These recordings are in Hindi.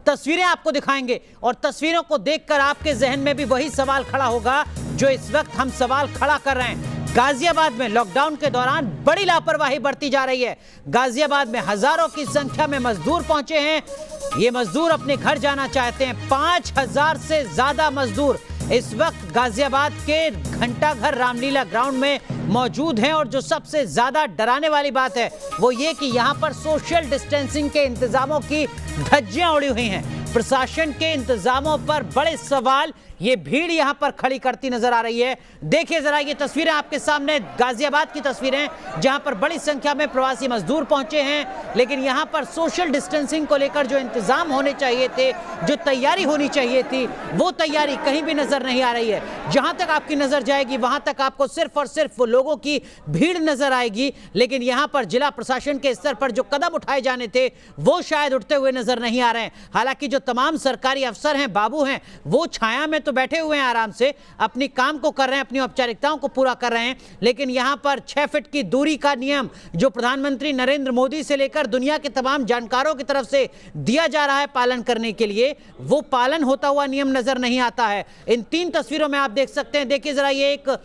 तस्वीरें आपको दिखाएंगे और तस्वीरों को देखकर आपके जहन में भी वही सवाल खड़ा होगा जो इस वक्त हम सवाल खड़ा कर रहे हैं। गाजियाबाद में लॉकडाउन के दौरान बड़ी लापरवाही बरती जा रही है। गाजियाबाद में हजारों की संख्या में मजदूर पहुंचे हैं। ये मजदूर अपने घर जाना चाहते हैं। 5000 से ज्यादा मजदूर इस वक्त गाजियाबाद के घंटाघर रामलीला ग्राउंड में मौजूद हैं और जो सबसे ज्यादा डराने वाली बात है वो ये कि यहां पर सोशल डिस्टेंसिंग के इंतजामों की धज्जियां उड़ी हुई हैं। प्रशासन के इंतजामों पर बड़े सवाल ये भीड़ यहां पर खड़ी करती नजर आ रही है। देखिए जरा ये तस्वीरें आपके सामने, गाजियाबाद की तस्वीरें जहां पर बड़ी संख्या में प्रवासी मजदूर पहुंचे हैं, लेकिन यहां पर सोशल डिस्टेंसिंग को लेकर जो इंतजाम होने चाहिए थे, जो तैयारी होनी चाहिए थी, वो तैयारी कहीं भी नजर नहीं आ रही है। जहां तक आपकी नजर जाएगी वहां तक आपको सिर्फ और सिर्फ वो लोगों की भीड़ नजर आएगी, लेकिन यहां पर जिला प्रशासन के स्तर पर जो कदम उठाए जाने थे वो शायद उठते हुए नजर नहीं आ रहे हैं। हालांकि जो तमाम सरकारी अफसर हैं, बाबू हैं, वो छाया में तो बैठे हुए हैं, आराम से अपनी काम को कर रहे हैं, अपनी औपचारिकताओं को पूरा कर रहे हैं, लेकिन यहां पर 6 फीट की दूरी का नियम जो प्रधानमंत्री नरेंद्र मोदी से लेकर दुनिया के तमाम जानकारों की तरफ से दिया जा रहा है पालन करने के लिए, वो पालन होता हुआ नियम नजर नहीं आता है। इन 3 तस्वीरों में आप देख सकते हैं। देखिए जरा ये एक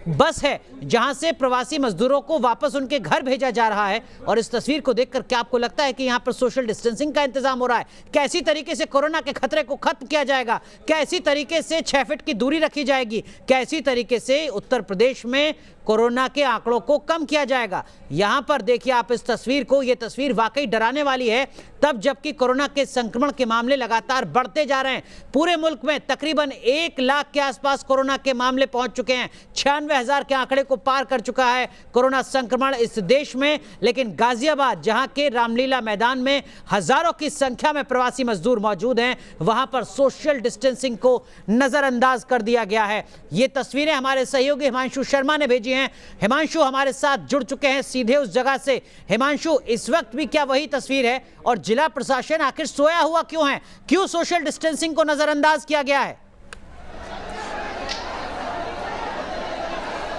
बस है जहां से प्रवासी मजदूरों को वापस उनके घर भेजा जा रहा है और इस तस्वीर को देखकर क्या आपको लगता है कि यहां पर सोशल डिस्टेंसिंग का इंतजाम हो रहा है? कैसी तरीके से कोरोना के खतरे को खत्म किया जाएगा? कैसी तरीके से 6 फीट की दूरी रखी जाएगी? कैसी तरीके से उत्तर प्रदेश में कोरोना के आंकड़ों को कम किया जाएगा? यहां पर देखिए आप इस तस्वीर को, यह तस्वीर वाकई डराने वाली है, तब जबकि कोरोना के संक्रमण के मामले लगातार बढ़ते जा रहे हैं। पूरे मुल्क में तकरीबन 1 लाख के आसपास कोरोना के मामले पहुंच चुके हैं। 96,000 के आंकड़े को पार कर चुका है कोरोना संक्रमण इस देश में। लेकिन गाजियाबाद जहां के रामलीला मैदान में हजारों की संख्या में प्रवासी मजदूर मौजूद हैं, वहां पर सोशल डिस्टेंसिंग को नजरअंदाज कर दिया गया है। ये तस्वीरें हमारे सहयोगी हिमांशु शर्मा ने भेजी हैं। हिमांशु हमारे साथ जुड़ चुके हैं सीधे उस जगह से। हिमांशु, इस वक्त भी क्या वही तस्वीर है और जिला प्रशासन आखिर सोया हुआ क्यों है? क्यों सोशल डिस्टेंसिंग को नजरअंदाज किया गया है?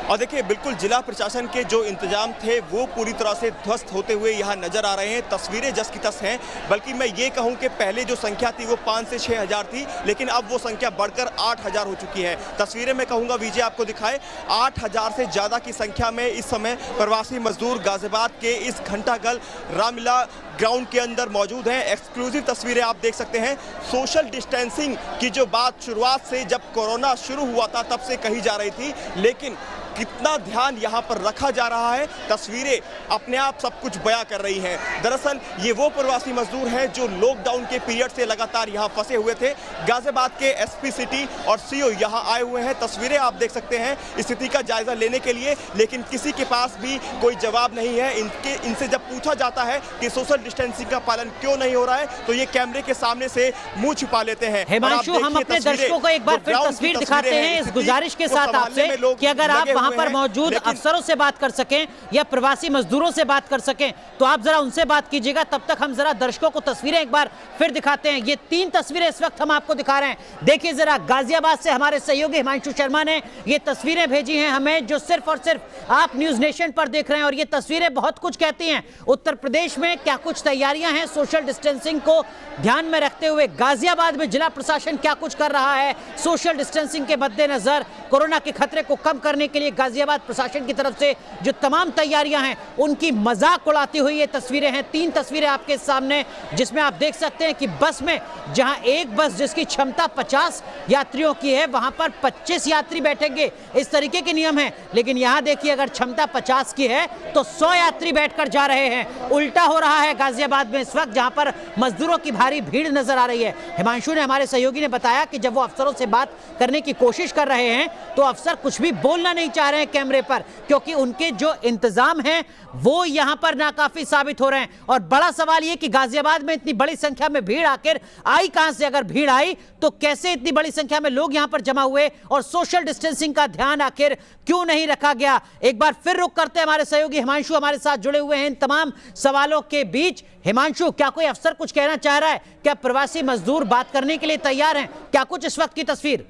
और देखिए बिल्कुल जिला प्रशासन के जो इंतजाम थे वो पूरी तरह से ध्वस्त होते हुए यहाँ नजर आ रहे हैं। तस्वीरें जस की तस हैं, बल्कि मैं ये कहूँ कि पहले जो संख्या थी वो 5 से 6 हज़ार थी, लेकिन अब वो संख्या बढ़कर 8 हज़ार हो चुकी है। तस्वीरें मैं कहूँगा विजय आपको दिखाए, 8 हज़ार से ज़्यादा की संख्या में इस समय प्रवासी मजदूर गाजियाबाद के इस घंटाघर रामलीला ग्राउंड के अंदर मौजूद हैं। एक्सक्लूसिव तस्वीरें आप देख सकते हैं। सोशल डिस्टेंसिंग की जो बात शुरुआत से जब कोरोना शुरू हुआ था तब से कही जा रही थी, लेकिन कितना ध्यान यहाँ पर रखा जा रहा है, तस्वीरें अपने आप सब कुछ बयां कर रही हैं। दरअसल ये वो प्रवासी मजदूर हैं जो लॉकडाउन के पीरियड से लगातार यहाँ फंसे हुए थे। गाजियाबाद के एसपी सिटी और सीओ यहाँ आए हुए हैं। तस्वीरें आप देख सकते हैं स्थिति का जायजा लेने के लिए, लेकिन किसी के पास भी कोई जवाब नहीं है। इनसे जब पूछा जाता है कि सोशल डिस्टेंसिंग का पालन क्यों नहीं हो रहा है, तो ये कैमरे के सामने से मुंह छुपा लेते हैं। हिमांशु, हम अपने दर्शकों को एक बार फिर तस्वीर दिखाते हैं इस गुजारिश के साथ आपसे कि अगर आप वहां पर मौजूद अफसरों से बात कर सकें या प्रवासी मजदूरों से बात कर सकें तो आप जरा उनसे बात कीजिएगा। तब तक हम जरा दर्शकों को तस्वीरें एक बार फिर दिखाते हैं। ये 3 तस्वीरें इस वक्त हम आपको दिखा रहे हैं। देखिए जरा, गाजियाबाद से हमारे सहयोगी हिमांशु शर्मा ने ये तस्वीरें भेजी हैं हमें, जो सिर्फ और सिर्फ आप न्यूज नेशन पर देख रहे हैं, और ये तस्वीरें बहुत कुछ कहती हैं। उत्तर प्रदेश में क्या कुछ तैयारियां हैं सोशल डिस्टेंसिंग को ध्यान में रखते हुए? गाजियाबाद में जिला प्रशासन क्या कुछ कर रहा है सोशल डिस्टेंसिंग के मद्देनजर? कोरोना के खतरे को कम करने के लिए गाजियाबाद प्रशासन की तरफ से जो तमाम तैयारियां हैं उनकी मजाक उड़ाती हुई ये तस्वीरें हैं। 3 तस्वीरें आपके सामने, जिसमें आप देख सकते हैं कि बस में जहां एक बस जिसकी क्षमता 50 यात्रियों की है, वहां पर 25 यात्री बैठेंगे, इस तरीके के नियम हैं। लेकिन यहां देखिए, अगर क्षमता 50 की है तो 100 यात्री बैठकर जा रहे हैं। उल्टा हो रहा है गाजियाबाद में इस वक्त, जहां पर मजदूरों की भारी भीड़ नजर आ रही है। हिमांशु ने, हमारे सहयोगी ने बताया कि जब वो अफसरों से बात करने की कोशिश कर रहे हैं तो अफसर कुछ भी बोलना नहीं चाह रहे हैं कैमरे पर, क्योंकि उनके जो इंतजाम हैं वो यहां पर नाकाफी साबित हो रहे हैं। और बड़ा सवाल यह कि गाजियाबाद में इतनी बड़ी संख्या में भीड़ आखिर आई कहां से? अगर भीड़ आई तो कैसे इतनी बड़ी संख्या में लोग यहां पर जमा हुए, और सोशल डिस्टेंसिंग का ध्यान आखिर क्यों नहीं रखा गया? एक बार फिर रुक करते हैं, हमारे सहयोगी हिमांशु हमारे साथ जुड़े हुए हैं इन तमाम सवालों के बीच। हिमांशु, क्या कोई अफसर कुछ कहना चाह रहा है? क्या प्रवासी मजदूर बात करने के लिए तैयार हैं? क्या कुछ इस वक्त की तस्वीर?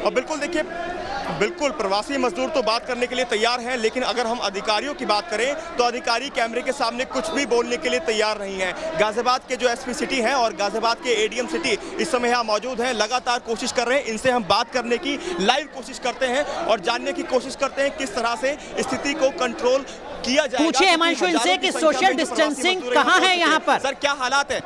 बिल्कुल, देखिए बिल्कुल, प्रवासी मजदूर तो बात करने के लिए तैयार हैं, लेकिन अगर हम अधिकारियों की बात करें तो अधिकारी कैमरे के सामने कुछ भी बोलने के लिए तैयार नहीं है। गाजियाबाद के जो एसपी सिटी हैं और गाजियाबाद के एडीएम सिटी इस समय यहाँ मौजूद हैं, लगातार कोशिश कर रहे हैं। इनसे हम बात करने की लाइव कोशिश करते हैं और जानने की कोशिश करते हैं किस तरह से स्थिति को कंट्रोल किया जाएगा। पूछिए हिमांशु इनसे कि सोशल डिस्टेंसिंग कहाँ है यहाँ पर? सर, क्या हालात है?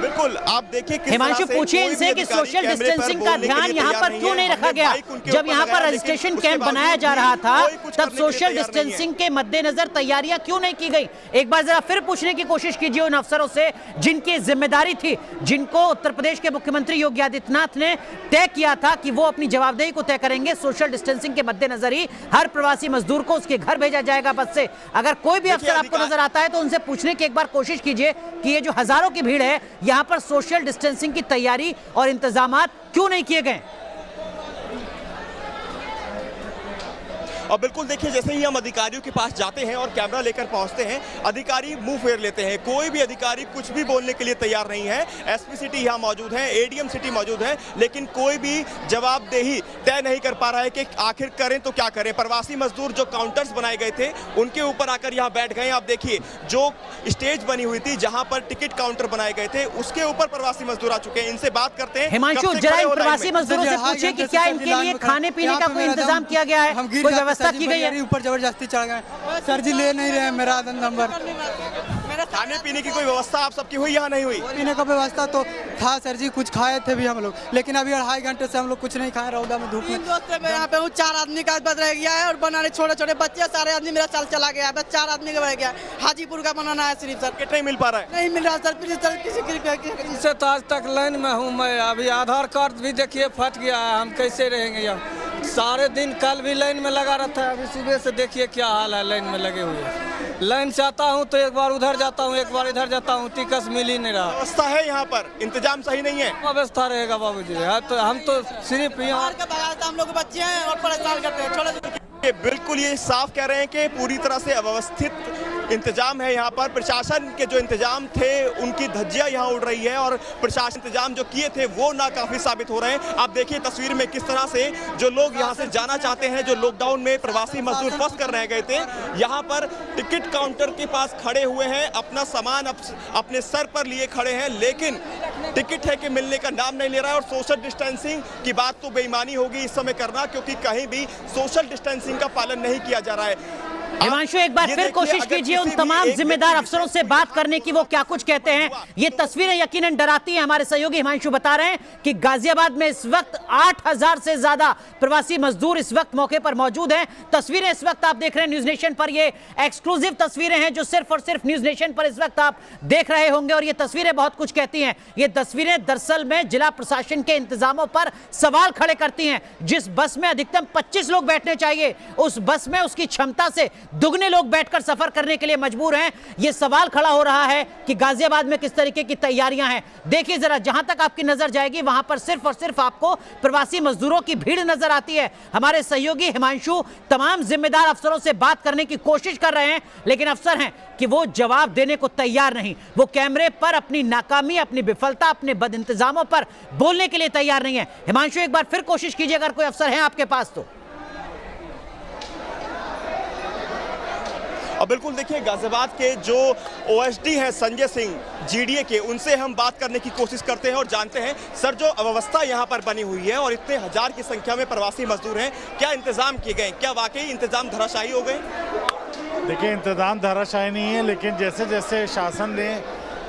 बिल्कुल, आप देखिए हिमांशु पूछिए इनसे कि सोशल डिस्टेंसिंग का ध्यान यहाँ पर क्यों नहीं रखा गया? जब यहाँ पर रजिस्ट्रेशन कैंप बनाया जा रहा था तब सोशल डिस्टेंसिंग के मद्देनजर तैयारियां क्यों नहीं की गई? एक बार जरा फिर पूछने की कोशिश कीजिए उन अफसरों से जिनकी जिम्मेदारी थी, जिनको उत्तर प्रदेश के मुख्यमंत्री योगी आदित्यनाथ ने तय किया था कि वो अपनी जवाबदेही को तय करेंगे। सोशल डिस्टेंसिंग के मद्देनजर ही हर प्रवासी मजदूर को उसके घर भेजा जाएगा बस से। अगर कोई भी अफसर आपको नजर आता है तो उनसे पूछने की एक बार कोशिश कीजिए कि ये जो हजारों की भीड़ है यहाँ पर सोशल डिस्टेंसिंग की तैयारी और इंतजामात क्यों नहीं किए गए? और बिल्कुल देखिए, जैसे ही हम अधिकारियों के पास जाते हैं और कैमरा लेकर पहुंचते हैं, अधिकारी मुंह फेर लेते हैं। कोई भी अधिकारी कुछ भी बोलने के लिए तैयार नहीं है। एसपी सिटी यहाँ मौजूद है, एडीएम सिटी मौजूद है, लेकिन कोई भी जवाबदेही तय नहीं कर पा रहा है कि आखिर करें तो क्या करें। प्रवासी मजदूर जो काउंटर्स बनाए गए थे उनके ऊपर आकर यहाँ बैठ गए। आप देखिए, जो स्टेज बनी हुई थी जहाँ पर टिकट काउंटर बनाए गए थे उसके ऊपर प्रवासी मजदूर आ चुके हैं। इनसे बात करते हैं। हिमांशु, जरा इन प्रवासी मजदूरों से पूछिए कि क्या इनके लिए खाने पीने का कोई इंतजाम किया गया है, कोई व्यवस्था की गई है? ऊपर जबरदस्ती चढ़ गए सर जी, ले नहीं रहे हैं मेरा नंबर। खाने पीने की कोई व्यवस्था आप सबकी हुई या नहीं हुई? पीने का व्यवस्था तो था सर जी, कुछ खाए थे भी हम लोग, लेकिन अभी 2.5 घंटे से हम लोग कुछ नहीं खाए, रौदा में धूप में। 3 दोस्त मैं यहाँ पे हूँ, 4 आदमी का बच रह गया है और बनाने छोटे छोटे बच्चे सारे आदमी मेरा चाल चला गया है। बस 4 आदमी का रह गया। हाजीपुर का बनाना है सिर्फ सर। नहीं मिल पा रहा है? नहीं मिल रहा सर, प्लीज सर किसी से तो आज तक लाइन में हूँ मैं। अभी आधार कार्ड भी देखिए फट गया है, हम कैसे रहेंगे यहाँ? सारे दिन कल भी लाइन में लगा रहता है, अभी सुबह से देखिए क्या हाल है लाइन में लगे हुए। लाइन से आता हूँ तो एक बार उधर जाता हूँ, एक बार इधर जाता हूँ, टिकट मिल ही नहीं रहा। व्यवस्था है यहाँ पर, इंतजाम सही नहीं है? व्यवस्था रहेगा बाबूजी, हम तो सिर्फ यहाँ हम लोग बच्चे हैं और परेशान करते हैं छोटे। बिल्कुल, ये साफ कह रहे हैं कि पूरी तरह से अव्यवस्थित इंतजाम है यहाँ पर। प्रशासन के जो इंतजाम थे उनकी धज्जियां यहाँ उड़ रही है और प्रशासन इंतजाम जो किए थे वो नाकाफी साबित हो रहे हैं। आप देखिए तस्वीर में किस तरह से जो लोग यहाँ से जाना चाहते हैं, जो लॉकडाउन में प्रवासी मजदूर फंस कर रह गए थे, यहाँ पर टिकट काउंटर के पास खड़े हुए हैं, अपना सामान अपने सर पर लिए खड़े हैं, लेकिन टिकट है कि मिलने का नाम नहीं ले रहा है। और सोशल डिस्टेंसिंग की बात तो बेईमानी होगी इस समय करना, क्योंकि कहीं भी सोशल डिस्टेंसिंग का पालन नहीं किया जा रहा है। हिमांशु, एक बार फिर कोशिश कीजिए उन तमाम जिम्मेदार अफसरों से बात करने की, वो क्या कुछ कहते हैं। ये तस्वीरें यकीनन डराती हैं। हमारे सहयोगी हिमांशु बता रहे हैं कि गाजियाबाद में इस वक्त 8000 से ज्यादा प्रवासी मजदूर इस वक्त मौके पर मौजूद हैं। तस्वीरें इस वक्त आप देख रहे हैं न्यूज नेशन पर, ये एक्सक्लूसिव तस्वीरें हैं जो सिर्फ और सिर्फ न्यूज नेशन पर इस वक्त आप देख रहे होंगे और ये तस्वीरें बहुत कुछ कहती हैं। ये तस्वीरें दरअसल में जिला प्रशासन के इंतजामों पर सवाल खड़े करती हैं। जिस बस में अधिकतम 25 लोग बैठने चाहिए, उस बस में उसकी क्षमता से दुगने लोग बैठकर सफर करने के लिए मजबूर हैं। यह सवाल खड़ा हो रहा है कि गाजियाबाद में किस तरीके की तैयारियां हैं। देखिए जरा, जहां तक आपकी नजर जाएगी वहां पर सिर्फ और सिर्फ आपको प्रवासी मजदूरों की भीड़ नजर आती है। हमारे सहयोगी हिमांशु तमाम जिम्मेदार अफसरों से बात करने की कोशिश कर रहे हैं, लेकिन अफसर हैं कि वो जवाब देने को तैयार नहीं। वो कैमरे पर अपनी नाकामी, अपनी विफलता, अपने बदइंतजामों पर बोलने के लिए तैयार नहीं है। हिमांशु, एक बार फिर कोशिश कीजिए अगर कोई अफसर है आपके पास तो। और बिल्कुल देखिए, गाजियाबाद के जो ओएसडी हैं संजय सिंह जीडीए के, उनसे हम बात करने की कोशिश करते हैं और जानते हैं सर, जो अव्यवस्था यहाँ पर बनी हुई है और इतने हजार की संख्या में प्रवासी मजदूर हैं, क्या इंतजाम किए गए? क्या वाकई इंतजाम धराशायी हो गए? देखिए, इंतजाम धराशायी नहीं है, लेकिन जैसे जैसे शासन ने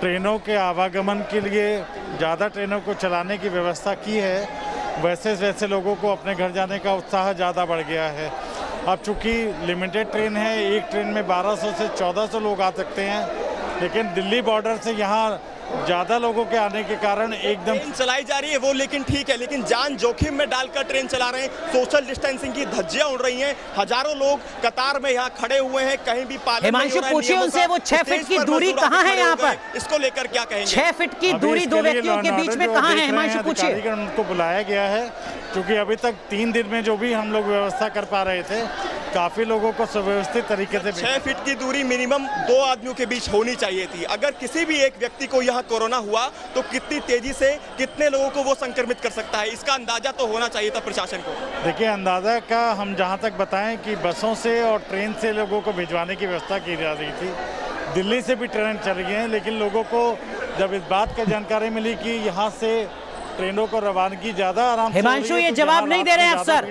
ट्रेनों के आवागमन के लिए ज़्यादा ट्रेनों को चलाने की व्यवस्था की है, वैसे वैसे लोगों को अपने घर जाने का उत्साह ज़्यादा बढ़ गया है। अब चूँकि लिमिटेड ट्रेन है, एक ट्रेन में 1200 से 1400 लोग आ सकते हैं, लेकिन दिल्ली बॉर्डर से यहाँ ज़्यादा लोगों के आने के कारण एकदम ट्रेन चलाई जा रही है वो, लेकिन ठीक है, लेकिन जान जोखिम में डालकर ट्रेन चला रहे हैं। सोशल डिस्टेंसिंग की धज्जियां उड़ रही हैं, हजारों लोग कतार में यहाँ खड़े हुए हैं, कहीं भी पालन नहीं हो रहा है। पूछिए उनसे वो 6 फीट की दूरी कहाँ है यहाँ पर, इसको लेकर क्या कहेंगे? 6 फीट की दूरी दो व्यक्तियों के बीच में कहाँ है? हिमांशु पूछिए। उनको बुलाया गया है, क्योंकि अभी तक 3 दिन में जो भी हम लोग व्यवस्था कर पा रहे थे काफ़ी लोगों को सुव्यवस्थित तरीके से 6 फीट की दूरी मिनिमम 2 आदमियों के बीच होनी चाहिए थी। अगर किसी भी एक व्यक्ति को यहाँ कोरोना हुआ तो कितनी तेजी से कितने लोगों को वो संक्रमित कर सकता है, इसका अंदाजा तो होना चाहिए था प्रशासन को। देखिए, अंदाज़ा का हम जहाँ तक बताएं कि बसों से और ट्रेन से लोगों को भिजवाने की व्यवस्था की जा रही थी। दिल्ली से भी ट्रेन चल रही हैं, लेकिन लोगों को जब इस बात की जानकारी मिली कि यहाँ से ट्रेनों को रवानगी ज्यादा आराम से हिमांशु ये जवाब नहीं दे रहे हैं अफसर।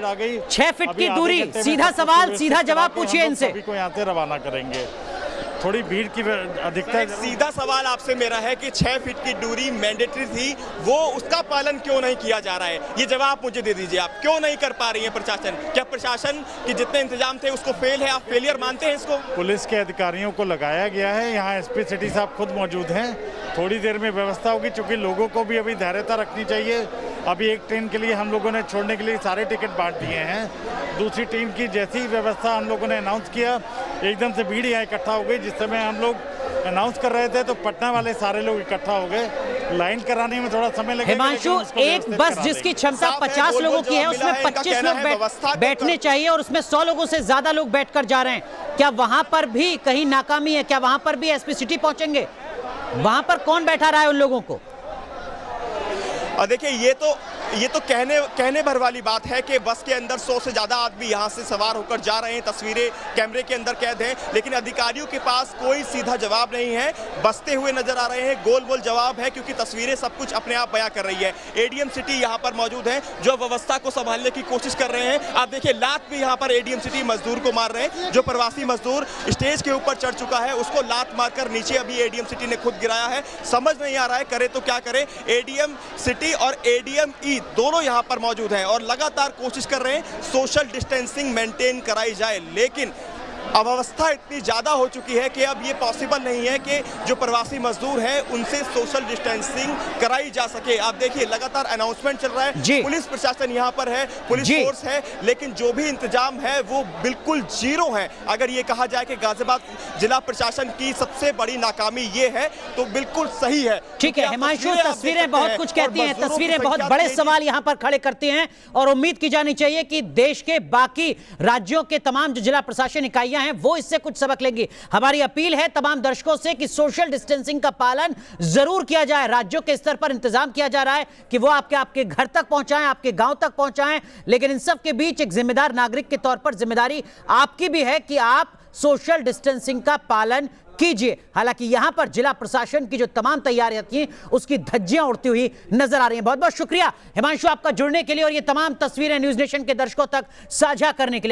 6 फीट की दूरी, सीधा सवाल सीधा जवाब पूछिए इनसे। सभी को यहाँ से रवाना करेंगे। थोड़ी भीड़ की अधिकता। सीधा सवाल आपसे मेरा है कि 6 फीट की दूरी मैंडेटरी थी, वो उसका पालन क्यों नहीं किया जा रहा है? ये जवाब मुझे दे दीजिए, आप क्यों नहीं कर पा रही है प्रशासन? क्या प्रशासन के जितने इंतजाम थे उसको फेल है, आप फेलियर मानते हैं इसको? पुलिस के अधिकारियों को लगाया गया है, यहाँ एसपी सिटी साहब खुद मौजूद हैं। थोड़ी देर में व्यवस्था होगी, चूंकि लोगों को भी अभी धैर्यता रखनी चाहिए। अभी एक ट्रेन के लिए हम लोगों ने छोड़ने के लिए सारे टिकट बांट दिए हैं। दूसरी ट्रेन की जैसी व्यवस्था हम लोगों ने अनाउंस किया, एकदम से भीड़ यहाँ इकट्ठा हो गई। जिस समय हम लोग अनाउंस कर रहे थे तो पटना वाले सारे लोग इकट्ठा हो गए। लाइन कराने में थोड़ा समय लगेगा। हिमांशु, एक बस जिसकी क्षमता 50 लोगों की है उसमें 25 लोग बैठने चाहिए और उसमें 100 लोगों से ज्यादा लोग बैठकर जा रहे हैं। क्या वहां पर भी कहीं नाकामी है? क्या वहां पर भी एसपी सिटी पहुंचेंगे? वहां पर कौन बैठा रहा है उन लोगों को? और देखिए, ये तो कहने भर वाली बात है कि बस के अंदर 100 से ज़्यादा आदमी यहाँ से सवार होकर जा रहे हैं। तस्वीरें कैमरे के अंदर कैद हैं, लेकिन अधिकारियों के पास कोई सीधा जवाब नहीं है। बसते हुए नजर आ रहे हैं, गोल गोल जवाब है, क्योंकि तस्वीरें सब कुछ अपने आप बयां कर रही है। एडीएम सिटी यहाँ पर मौजूद है, जो व्यवस्था को संभालने की कोशिश कर रहे हैं। आप देखिए, लात भी यहाँ पर एडीएम सिटी मजदूर को मार रहे हैं। जो प्रवासी मजदूर स्टेज के ऊपर चढ़ चुका है उसको लात मारकर नीचे अभी एडीएम सिटी ने खुद गिराया है। समझ नहीं आ रहा है करे तो क्या करे। एडीएम सिटी और एडीएम ई दोनों यहाँ पर मौजूद हैं और लगातार कोशिश कर रहे हैं सोशल डिस्टेंसिंग मेंटेन कराई जाए, लेकिन अब अवस्था इतनी ज्यादा हो चुकी है कि अब ये पॉसिबल नहीं है कि जो प्रवासी मजदूर हैं उनसे सोशल डिस्टेंसिंग कराई जा सके। आप देखिए, लगातार अनाउंसमेंट चल रहा है, पुलिस प्रशासन यहाँ पर है, पुलिस फोर्स है, लेकिन जो भी इंतजाम है वो बिल्कुल जीरो है। अगर ये कहा जाए कि गाजियाबाद जिला प्रशासन की सबसे बड़ी नाकामी ये है तो बिल्कुल सही है। ठीक है हिमांशु, तस्वीरें बहुत कुछ कहती हैं, तस्वीरें बहुत बड़े सवाल यहाँ पर खड़े करती हैं और उम्मीद की जानी चाहिए कि देश के बाकी राज्यों के तमाम जो जिला प्रशासन इकाइयां हैं वो इससे कुछ सबक लेंगी। हमारी अपील है तमाम दर्शकों से कि सोशल डिस्टेंसिंग का पालन जरूर किया जाए। राज्यों के स्तर पर इंतजाम किया जा रहा है कि वो आपके घर तक पहुंचाएं, आपके गांव तक पहुंचाएं, लेकिन इन सब के बीच एक जिम्मेदार नागरिक के तौर पर जिम्मेदारी आपकी भी है कि आप सोशल डिस्टेंसिंग का पालन कीजिए। हालांकि यहां पर जिला प्रशासन की जो तमाम तैयारियां थी उसकी धज्जियां उड़ती हुई नजर आ रही हैं। बहुत बहुत शुक्रिया हिमांशु आपका जुड़ने के लिए और ये तमाम तस्वीरें न्यूज नेशन के दर्शकों तक साझा करने के लिए।